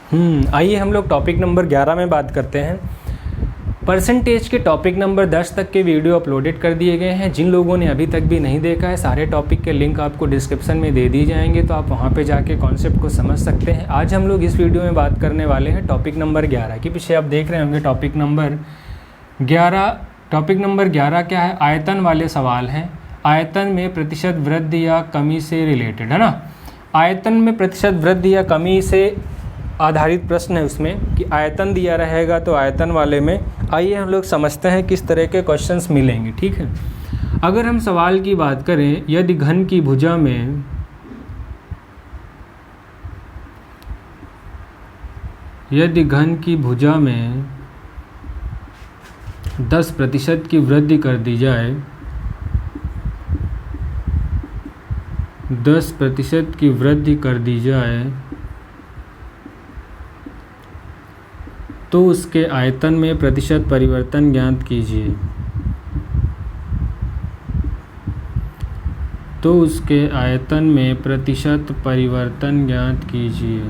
आइए हम लोग टॉपिक नंबर 11 में बात करते हैं। परसेंटेज के टॉपिक नंबर 10 तक के वीडियो अपलोडेड कर दिए गए हैं। जिन लोगों ने अभी तक भी नहीं देखा है, सारे टॉपिक के लिंक आपको डिस्क्रिप्शन में दे दिए जाएंगे, तो आप वहां पे जाके कॉन्सेप्ट को समझ सकते हैं। आज हम लोग इस वीडियो में बात करने वाले हैं टॉपिक नंबर 11 के पीछे आप देख रहे होंगे टॉपिक नंबर 11। टॉपिक नंबर 11 क्या है? आयतन वाले सवाल हैं। आयतन में प्रतिशत वृद्धि या कमी से रिलेटेड, है ना। आयतन में प्रतिशत वृद्धि या कमी से आधारित प्रश्न है उसमें कि आयतन दिया रहेगा तो आयतन वाले में आइए हम लोग समझते हैं किस तरह के क्वेश्चंस मिलेंगे। ठीक है, अगर हम सवाल की बात करें, यदि घन की भुजा में घन की भुजा में 10% की वृद्धि कर दी जाए, 10% की वृद्धि कर दी जाए तो उसके आयतन में प्रतिशत परिवर्तन ज्ञात कीजिए। तो उसके आयतन में प्रतिशत परिवर्तन ज्ञात कीजिए।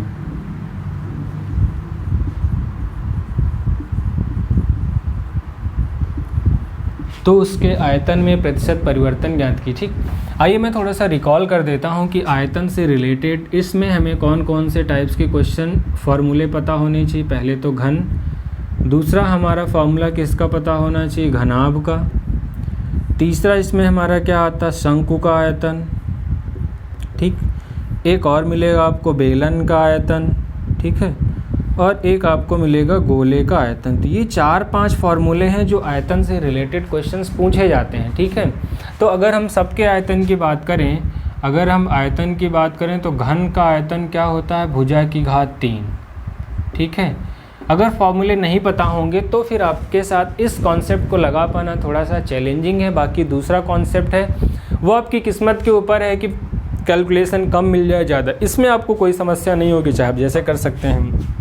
तो उसके आयतन में प्रतिशत परिवर्तन ज्ञात की। ठीक, आइए मैं थोड़ा सा रिकॉल कर देता हूं कि आयतन से रिलेटेड इसमें हमें कौन कौन से टाइप्स के क्वेश्चन फॉर्मूले पता होने चाहिए। पहले तो घन, दूसरा हमारा फॉर्मूला किसका पता होना चाहिए? घनाभ का। तीसरा इसमें हमारा क्या आता है? शंकु का आयतन। ठीक, एक और मिलेगा आपको बेलन का आयतन। ठीक है, और एक आपको मिलेगा गोले का आयतन। तो ये 4-5 फॉर्मूले हैं जो आयतन से रिलेटेड क्वेश्चंस पूछे जाते हैं। ठीक है, तो अगर हम सबके आयतन की बात करें, अगर हम आयतन की बात करें तो घन का आयतन क्या होता है? भुजा की घात 3। ठीक है, अगर फॉर्मूले नहीं पता होंगे तो फिर आपके साथ इस कॉन्सेप्ट को लगा पाना थोड़ा सा चैलेंजिंग है। बाकी दूसरा कॉन्सेप्ट है वो आपकी किस्मत के ऊपर है कि कैलकुलेशन कम मिल जाए ज़्यादा, इसमें आपको कोई समस्या नहीं होगी, चाहे आप जैसे कर सकते हैं।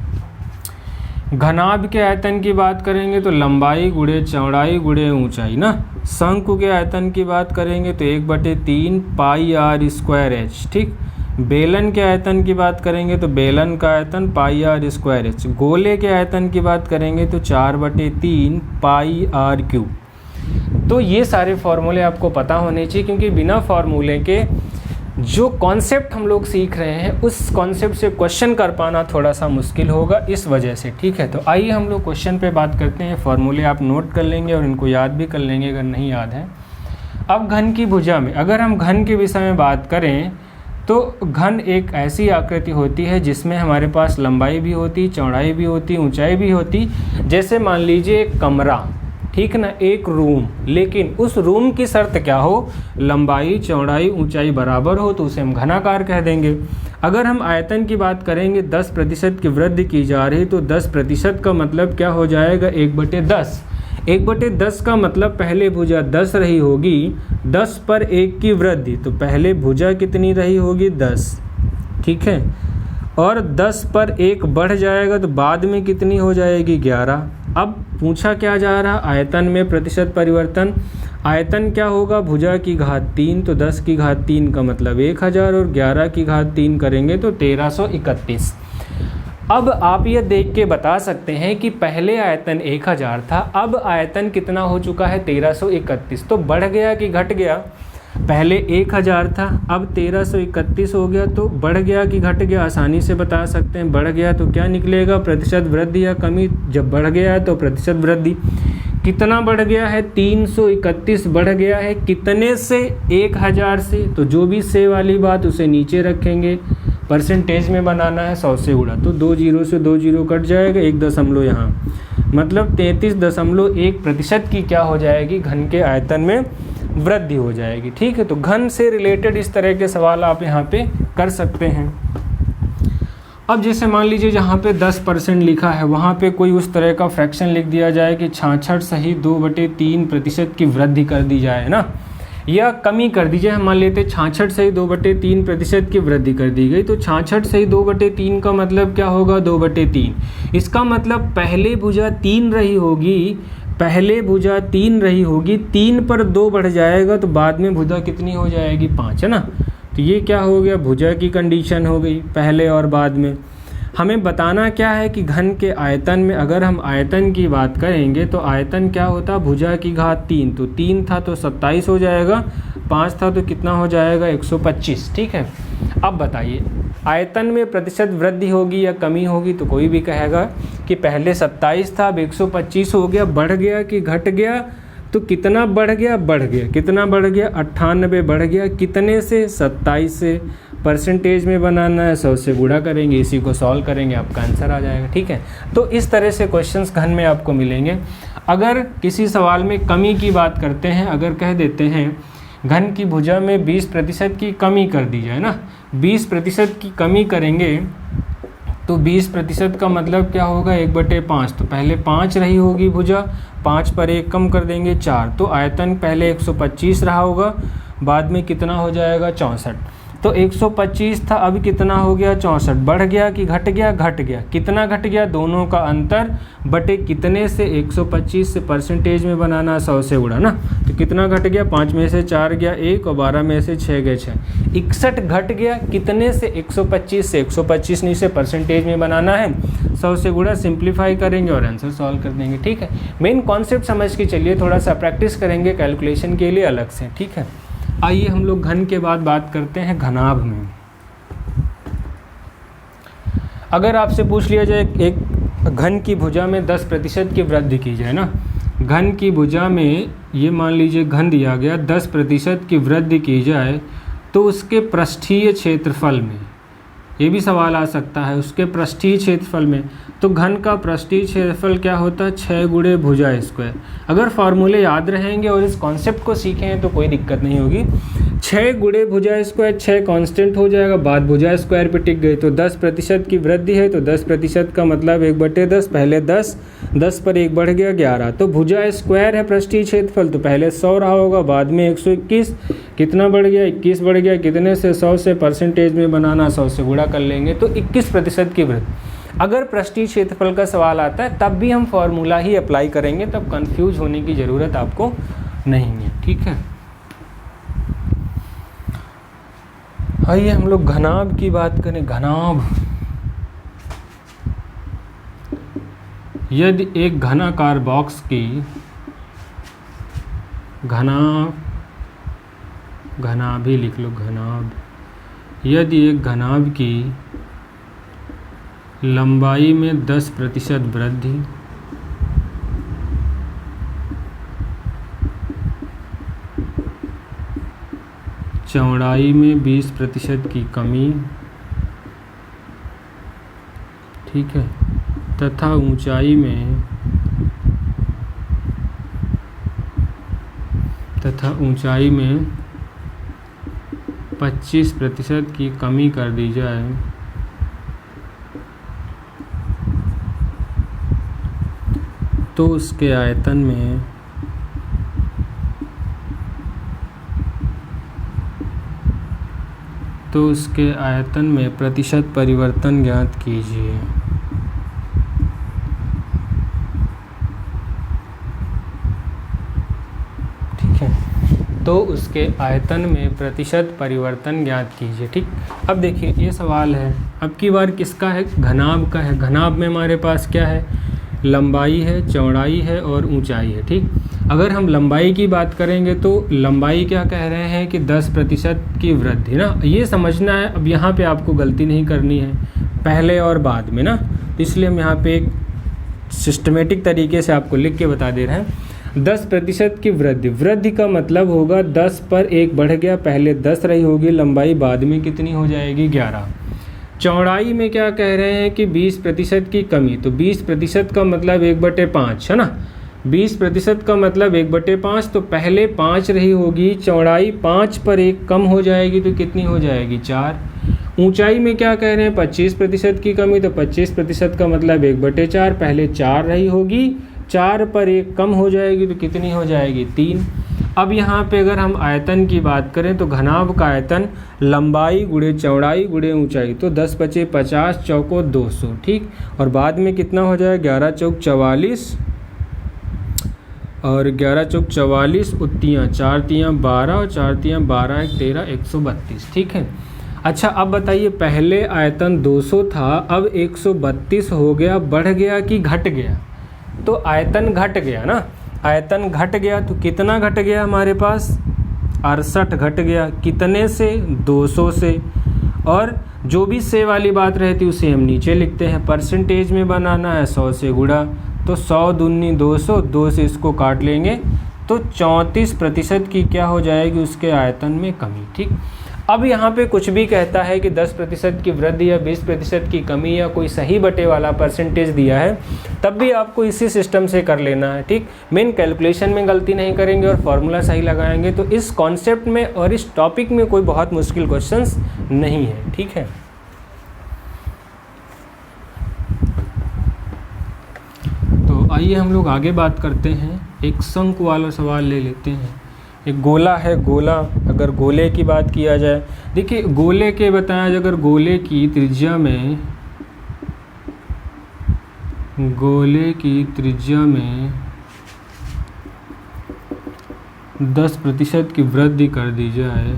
घनाभ के आयतन की बात करेंगे तो लंबाई गुणे चौड़ाई गुणे ऊंचाई ना। शंकु के आयतन की बात करेंगे तो 1/3 पाई आर स्क्वायर एच। ठीक, बेलन के आयतन की बात करेंगे तो बेलन का आयतन पाई आर स्क्वायर एच। गोले के आयतन की बात करेंगे तो 4/3 पाई आर क्यूब। तो ये सारे फॉर्मूले आपको पता होने चाहिए, क्योंकि बिना फॉर्मूले के जो कॉन्सेप्ट हम लोग सीख रहे हैं उस कॉन्सेप्ट से क्वेश्चन कर पाना थोड़ा सा मुश्किल होगा इस वजह से। ठीक है, तो आइए हम लोग क्वेश्चन पे बात करते हैं। फॉर्मूले आप नोट कर लेंगे और इनको याद भी कर लेंगे अगर नहीं याद है। अब घन की भुजा में अगर हम घन के विषय में बात करें तो घन एक ऐसी आकृति होती है जिसमें हमारे पास लंबाई भी होती, चौड़ाई भी होती, ऊंचाई भी होती। जैसे मान लीजिए एक कमरा, ठीक ना, एक रूम, लेकिन उस रूम की शर्त क्या हो? लंबाई चौड़ाई ऊंचाई बराबर हो, तो उसे हम घनाकार कह देंगे। अगर हम आयतन की बात करेंगे, 10% की वृद्धि की जा रही, तो 10% का मतलब क्या हो जाएगा? 1/10। 1/10 का मतलब पहले भुजा 10 रही होगी, 10 पर 1 की वृद्धि, तो पहले भुजा कितनी रही होगी? 10। ठीक है, और 10 पर 1 बढ़ जाएगा तो बाद में कितनी हो जाएगी? 11। अब पूछा क्या जा रहा? आयतन में प्रतिशत परिवर्तन। आयतन क्या होगा? भुजा की घात 3, तो 10 की घात 3 का मतलब 1000, और 11 की घात 3 करेंगे तो 1331। अब आप ये देख के बता सकते हैं कि पहले आयतन 1000 था, अब आयतन कितना हो चुका है? 1331। तो बढ़ गया कि घट गया? पहले 1000 था, अब 1331 हो गया, तो बढ़ गया कि घट गया? आसानी से बता सकते हैं, बढ़ गया। तो क्या निकलेगा? प्रतिशत वृद्धि या कमी। जब बढ़ गया है तो प्रतिशत वृद्धि। कितना बढ़ गया है? 331 बढ़ गया है। कितने से? 1000 से। तो जो भी से वाली बात उसे नीचे रखेंगे, परसेंटेज में बनाना है, 100 से गुणा, तो 2 जीरो से 2 जीरो कट जाएगा, 1 दशमलव यहाँ, मतलब 33.1% की क्या हो जाएगी? घन के आयतन में वृद्धि हो जाएगी। ठीक है, तो घन से रिलेटेड इस तरह के सवाल आप यहाँ पे कर सकते हैं। अब जैसे मान लीजिए जहाँ पे 10% लिखा है वहाँ पे कोई उस तरह का फ्रैक्शन लिख दिया जाए कि 66 सही 2/3% की वृद्धि कर दी जाए ना, या कमी कर दीजिए। हम मान लेते 66 सही 2/3% की वृद्धि कर दी गई, तो 66 सही 2/3 का मतलब क्या होगा? 2/3। इसका मतलब पहले भुजा 3 रही होगी, पहले भुजा 3 रही होगी, 3 पर 2 बढ़ जाएगा तो बाद में भुजा कितनी हो जाएगी? 5, है ना। तो ये क्या हो गया? भुजा की कंडीशन हो गई पहले और बाद में। हमें बताना क्या है कि घन के आयतन में, अगर हम आयतन की बात करेंगे तो आयतन क्या होता, भुजा की घात 3, तो 3 था तो 27 हो जाएगा, 5 था तो कितना हो जाएगा 125। ठीक है, अब बताइए आयतन में प्रतिशत वृद्धि होगी या कमी होगी, तो कोई भी कहेगा कि पहले 27 था अब 125 हो गया, बढ़ गया कि घट गया, तो कितना बढ़ गया, बढ़ गया, कितना बढ़ गया 98 बढ़ गया, कितने से 27 से, परसेंटेज में बनाना है 100 से गुणा करेंगे, इसी को सॉल्व करेंगे आपका आंसर आ जाएगा। ठीक है, तो इस तरह से क्वेश्चंस घन में आपको मिलेंगे। अगर किसी सवाल में कमी की बात करते हैं, अगर कह देते हैं घन की भुजा में 20% की कमी कर दी जाए ना, 20% की कमी करेंगे तो 20% का मतलब क्या होगा 1/5, तो पहले 5 रही होगी भुजा, 5 पर 1 कम कर देंगे 4, तो आयतन पहले 125 रहा होगा, बाद में कितना हो जाएगा 64, तो 125 था अब कितना हो गया 64, बढ़ गया कि घट गया, घट गया, कितना घट गया, दोनों का अंतर बटे कितने से 125 से, परसेंटेज में बनाना 100 से गुणा ना, तो कितना घट गया, 5 में से 4 गया 1 और 12 में से 6 गए 6, 61 घट गया, कितने से 125 से, 125 नहीं से परसेंटेज में बनाना है 100 से गुणा, सिंप्लीफाई करेंगे और आंसर सॉल्व कर देंगे। ठीक है, मेन कॉन्सेप्ट समझ के चलिए, थोड़ा सा प्रैक्टिस करेंगे कैलकुलेशन के लिए अलग से। ठीक है, आइए हम लोग घन के बाद बात करते हैं घनाभ में। अगर आपसे पूछ लिया जाए एक घन की भुजा में 10% की वृद्धि की जाए ना, घन की भुजा में ये मान लीजिए घन दिया गया 10% की वृद्धि की जाए तो उसके पृष्ठीय क्षेत्रफल में, ये भी सवाल आ सकता है, उसके पृष्ठीय क्षेत्रफल में, तो घन का पृष्ठीय क्षेत्रफल क्या होता है 6 गुणे भुजा स्क्वायर। अगर फार्मूले याद रहेंगे और इस कॉन्सेप्ट को सीखे हैं तो कोई दिक्कत नहीं होगी। 6 गुणे भुजा स्क्वायर, 6 कांस्टेंट हो जाएगा, बाद भुजा स्क्वायर पे टिक गई, तो 10% की वृद्धि है तो 10% का मतलब 1/10, पहले 10, 10 पर 1 बढ़ गया 11, तो भुजा स्क्वायर है पृष्ठीय क्षेत्रफल, तो पहले 100 रहा होगा, बाद में 121, कितना बढ़ गया 21 बढ़ गया, कितने से 100 से, परसेंटेज में बनाना 100 से गुणा कर लेंगे, तो 21% की वृद्धि। अगर पृष्ठीय क्षेत्रफल का सवाल आता है तब भी हम फॉर्मूला ही अप्लाई करेंगे, तब कंफ्यूज होने की ज़रूरत आपको नहीं है। ठीक है, आइए हम लोग घनाभ की बात करें। घनाभ, यदि एक घनाकार बॉक्स की घनाभ ही लिख लो, घनाभ, यदि एक घनाभ की लंबाई में 10% वृद्धि, चौड़ाई में 20% की कमी, ठीक है, तथा ऊंचाई में 25% की कमी कर दी जाए तो उसके आयतन में प्रतिशत परिवर्तन ज्ञात कीजिए। ठीक है, तो उसके आयतन में प्रतिशत परिवर्तन ज्ञात कीजिए। ठीक, अब देखिए ये सवाल है, अब की बार किसका है, घनाभ का है। घनाभ में हमारे पास क्या है, लंबाई है, चौड़ाई है और ऊंचाई है। ठीक, अगर हम लंबाई की बात करेंगे तो लंबाई क्या कह रहे हैं कि 10% की वृद्धि ना, ये समझना है। अब यहाँ पे आपको गलती नहीं करनी है पहले और बाद में ना, इसलिए हम यहाँ पे एक सिस्टमेटिक तरीके से आपको लिख के बता दे रहे हैं। 10% की वृद्धि का मतलब होगा 10 पर 1 बढ़ गया, पहले 10 रही होगी लंबाई, बाद में कितनी हो जाएगी 11। चौड़ाई में क्या कह रहे हैं कि 20% की कमी, तो 20% का मतलब 1/5 है ना, 20% का मतलब 1/5, तो पहले 5 रही होगी, चौड़ाई 5 पर 1 कम हो जाएगी तो कितनी हो जाएगी 4। ऊंचाई में क्या कह रहे हैं 25% की कमी, तो 25% का मतलब 1/4, पहले 4 रही होगी, 4 पर 1 कम हो जाएगी तो कितनी हो जाएगी 3। अब यहाँ पे अगर हम आयतन की बात करें तो घनाभ का आयतन लंबाई गुणे चौड़ाई गुणे ऊंचाई, तो 10 × 50 चौको 200। ठीक, और बाद में कितना हो जाए 11 चौक 44 और 11 चौक 44, उत्तियाँ 4 तियाँ 12 और 4 तियाँ 12 1 13 132। ठीक है, अच्छा अब बताइए, पहले आयतन 200 था, अब 132 हो गया, बढ़ गया कि घट गया? तो आयतन घट गया ना, आयतन घट गया तो कितना घट गया हमारे पास? 68 घट गया। कितने से? 200 से। और जो भी से वाली बात रहती उसे हम नीचे लिखते हैं, परसेंटेज में बनाना है 100 से गुणा, तो 100 दूनी 200, 2 से इसको काट लेंगे तो 34% की क्या हो जाएगी? उसके आयतन में कमी। ठीक, अब यहाँ पे कुछ भी कहता है कि 10% की वृद्धि या 20% की कमी या कोई सही बटे वाला परसेंटेज दिया है, तब भी आपको इसी सिस्टम से कर लेना है। ठीक, मेन कैलकुलेशन में गलती नहीं करेंगे और फॉर्मूला सही लगाएंगे, तो इस कॉन्सेप्ट में और इस टॉपिक में कोई बहुत मुश्किल क्वेश्चंस नहीं है। ठीक है, तो आइए हम लोग आगे बात करते हैं। एक शंकु वाला सवाल ले लेते हैं। एक गोला है, गोला, अगर गोले की बात किया जाए, देखिए गोले के बताया, अगर गोले की त्रिज्या में 10% की वृद्धि कर दी जाए,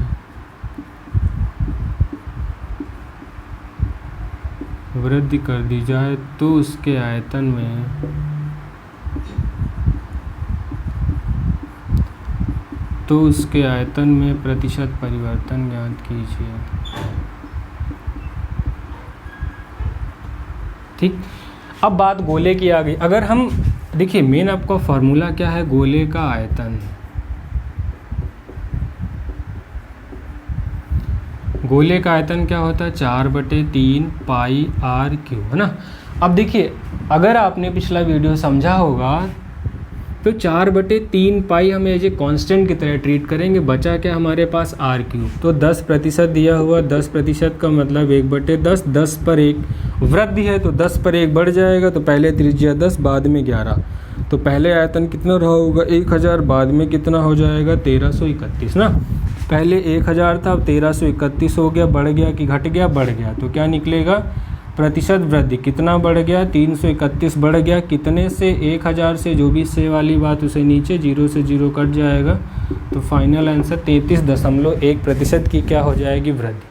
तो उसके आयतन में प्रतिशत परिवर्तन ज्ञात कीजिए। ठीक, अब बात गोले की आ गई। अगर हम देखिए, मेन आपका फॉर्मूला क्या है? गोले का आयतन। गोले का आयतन क्या होता है? 4/3 पाई r क्यूब, है ना। अब देखिए, अगर आपने पिछला वीडियो समझा होगा तो 4/3 पाई हम एज ए कॉन्स्टेंट की तरह ट्रीट करेंगे। बचा क्या हमारे पास? r cube. तो 10% दिया हुआ, 10% का मतलब 1/10, 10 पर 1 वृद्धि है तो 10 पर 1 बढ़ जाएगा, तो पहले त्रिज्या 10, बाद में 11, तो पहले आयतन कितना रहा होगा? 1000, बाद में कितना हो जाएगा? 1331 ना। पहले 1000 था, अब 1331 हो गया। बढ़ गया कि घट गया? बढ़ गया। तो क्या निकलेगा? प्रतिशत वृद्धि कितना बढ़ गया? 331 बढ़ गया। कितने से? 1000 से। जो भी से वाली बात उसे नीचे, 0 से 0 कट जाएगा, तो फाइनल आंसर 33.1% की क्या हो जाएगी? वृद्धि।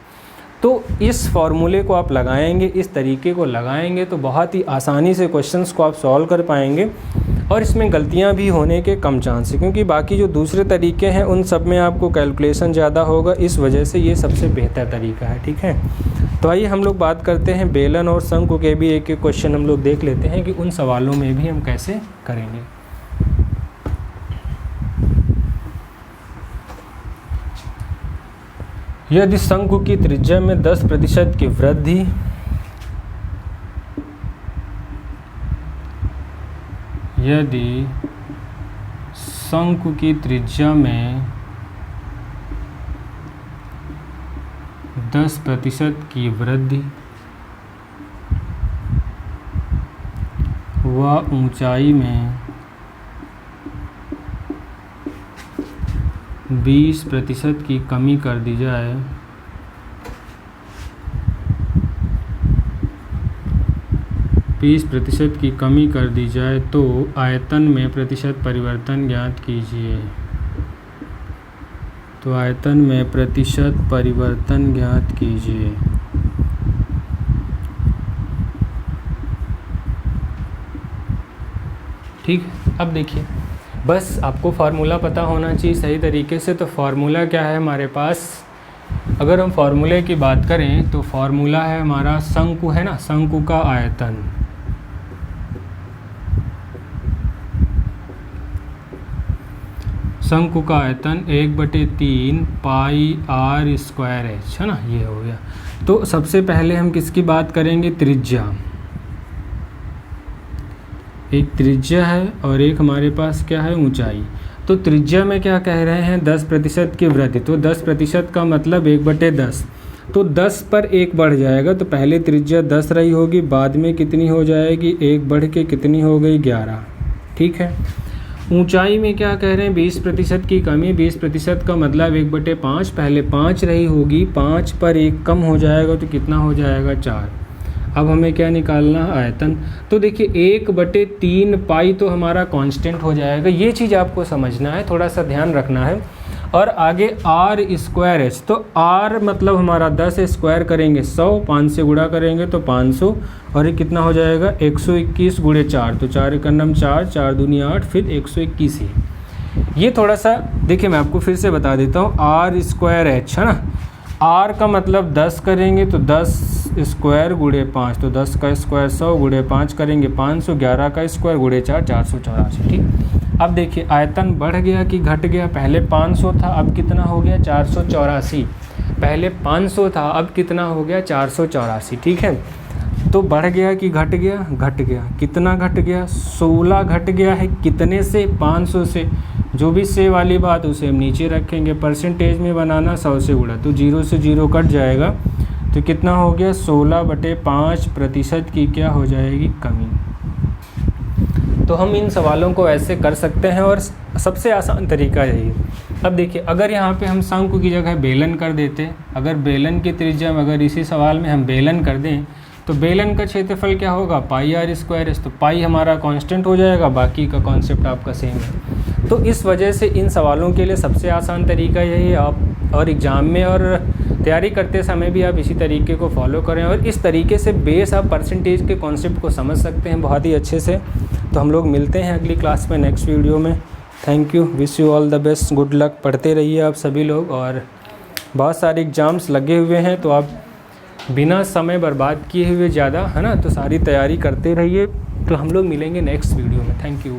तो इस फॉर्मूले को आप लगाएंगे, इस तरीके को लगाएंगे तो बहुत ही आसानी से क्वेश्चंस को आप सॉल्व कर पाएंगे और इसमें गलतियां भी होने के कम चांस है, क्योंकि बाकी जो दूसरे तरीके हैं उन सब में आपको कैलकुलेशन ज़्यादा होगा, इस वजह से ये सबसे बेहतर तरीका है। ठीक है, तो आइए हम लोग बात करते हैं बेलन और शंकु के भी एक एक क्वेश्चन हम लोग देख लेते हैं कि उन सवालों में भी हम कैसे करेंगे। यदि शंकु की त्रिज्या में 10% की वृद्धि यदि शंकु की त्रिज्या में 10% की वृद्धि व ऊंचाई में 20% की कमी कर दी जाए, तो आयतन में प्रतिशत परिवर्तन ज्ञात कीजिए। ठीक, अब देखिए, बस आपको फार्मूला पता होना चाहिए सही तरीके से। तो फार्मूला क्या है हमारे पास? अगर हम फार्मूले की बात करें तो फार्मूला है हमारा शंकु, है ना, शंकु का आयतन। शंकु का आयतन 1/3 पाई r स्क्वायर h, है ना, ये हो गया। तो सबसे पहले हम किसकी बात करेंगे? त्रिज्या। एक त्रिज्या है और एक हमारे पास क्या है? ऊंचाई। तो त्रिज्या में क्या कह रहे हैं? 10% की वृद्धि, तो 10% का मतलब 1/10, तो 10 पर 1 बढ़ जाएगा, तो पहले त्रिज्या 10 रही होगी, बाद में कितनी हो जाएगी? 1 बढ़ के कितनी हो गई? 11। ठीक है, ऊंचाई में क्या कह रहे हैं? 20% की कमी। 20% का मतलब 1/5, पहले 5 रही होगी, 5 पर 1 कम हो जाएगा, तो कितना हो जाएगा? 4। अब हमें क्या निकालना? आयतन। तो देखिए 1/3 पाई तो हमारा कांस्टेंट हो जाएगा, ये चीज़ आपको समझना है, थोड़ा सा ध्यान रखना है। और आगे आर स्क्वायर एच, तो आर मतलब हमारा 10 स्क्वायर करेंगे 100, 5 से गुणा करेंगे तो 500, और ये कितना हो जाएगा 121 गुणे 4, तो 4 एक नम 4, 4 दूनी 8, फिर 121 ही। ये थोड़ा सा देखिए मैं आपको फिर से बता देता हूँ, आर स्क्वायर एच है ना, आर का मतलब 10 करेंगे तो 10 स्क्वायर गुणे 5, तो 10 का स्क्वायर 100 गुणे 5 करेंगे 500, 11 का स्क्वायर गुणे 4 484। ठीक, अब देखिए आयतन बढ़ गया कि घट गया, पहले 500 था अब कितना हो गया 484, पहले 500 था अब कितना हो गया 484। ठीक है, तो बढ़ गया कि घट गया, घट गया, कितना घट गया 16 घट गया है, कितने से 500 से, जो भी से वाली बात उसे हम नीचे रखेंगे, परसेंटेज में बनाना 100 से गुणा, तो 0 से 0 कट जाएगा, तो कितना हो गया 16/5% की क्या हो जाएगी कमी। तो हम इन सवालों को ऐसे कर सकते हैं और सबसे आसान तरीका यही है। अब देखिए अगर यहाँ पे हम शंकु की जगह बेलन कर देते, अगर बेलन की त्रिज्या में अगर इसी सवाल में हम बेलन कर दें तो बेलन का क्षेत्रफल क्या होगा पाई आर स्क्वायर एस, तो पाई हमारा कांस्टेंट हो जाएगा, बाकी का कॉन्सेप्ट आपका सेम है। तो इस वजह से इन सवालों के लिए सबसे आसान तरीका यही है, आप और एग्ज़ाम में और तैयारी करते समय भी आप इसी तरीके को फॉलो करें, और इस तरीके से बेस आप परसेंटेज के कॉन्सेप्ट को समझ सकते हैं बहुत ही अच्छे से। तो हम लोग मिलते हैं अगली क्लास में नेक्स्ट वीडियो में। Thank you, wish you all the best, good luck, पढ़ते रहिए आप सभी लोग, और बहुत सारे एग्ज़ाम्स लगे हुए हैं तो आप बिना समय बर्बाद किए हुए ज़्यादा है ना, तो सारी तैयारी करते रहिए। तो हम लोग मिलेंगे नेक्स्ट वीडियो में। Thank you.